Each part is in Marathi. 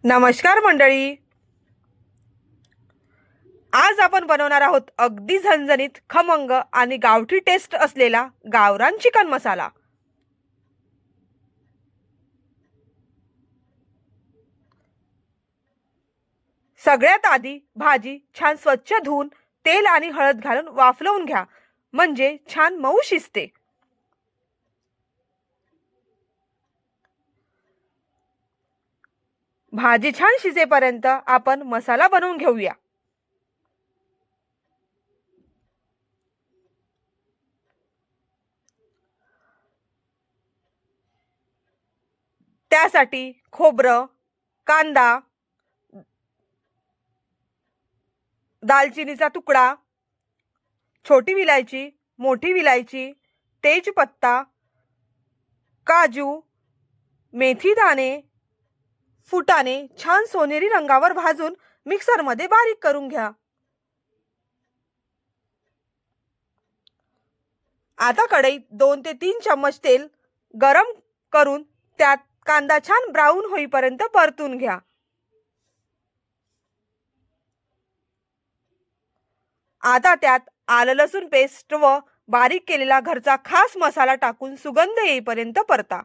नमस्कार मंडळी. आज आपण बनवणार आहोत अगदी झणझणीत, खमंग आणि गावठी टेस्ट असलेला गावरान चिकन मसाला. सगळ्यात आधी भाजी छान स्वच्छ धुवून तेल आणि हळद घालून वाफलवून घ्या, म्हणजे छान मऊ शिजते. भाजी छान शिजेपर्यंत आपण मसाला बनवून घेऊया. त्यासाठी खोबरं, कांदा, दालचिनीचा तुकडा, छोटी विलायची, मोठी विलायची, तेजपत्ता, काजू, मेथी दाणे, फुटाणे छान सोनेरी रंगावर भाजून मिक्सरमध्ये बारीक करून घ्या. आता कढईत 2 ते 3 चम्मच तेल गरम करून त्यात कांदा छान ब्राऊन होईपर्यंत परतून घ्या. आता त्यात आलं लसूण पेस्ट व बारीक केलेला घरचा खास मसाला टाकून सुगंध येईपर्यंत परता.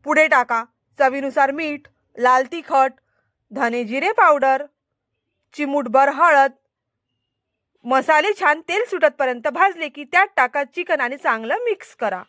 पुढे टाका चवीनुसार मीठ, लाल तिखट, धने जिरे पावडर, चिमूटभर हळद. मसाले छान तेल सुटतपर्यंत भाजले की त्यात टाका चिकन आणि चांगलं मिक्स करा.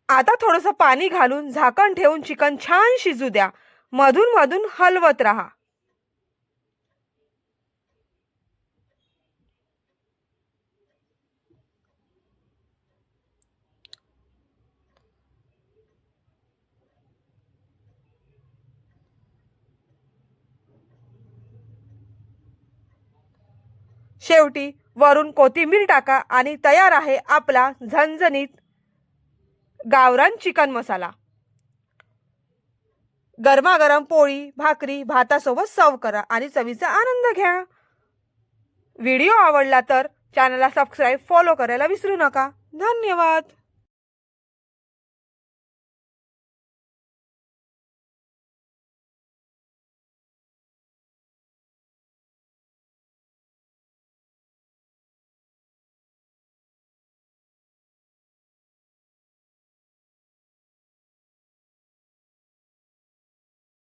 आता थोडंसं पाणी घालून झाकण ठेवून चिकन छान शिजू द्या. मधून मधून हलवत राहा. शेवटी वरून कोथिंबीर टाका आणि तयार आहे आपला झणझणीत गावरान चिकन मसाला. गरमागरम पोळी, भाकरी, भातासोबत सर्व करा आणि चवीचा आनंद घ्या. व्हिडिओ आवडला तर चॅनलला सबस्क्राईब, फॉलो करायला विसरू नका. धन्यवाद.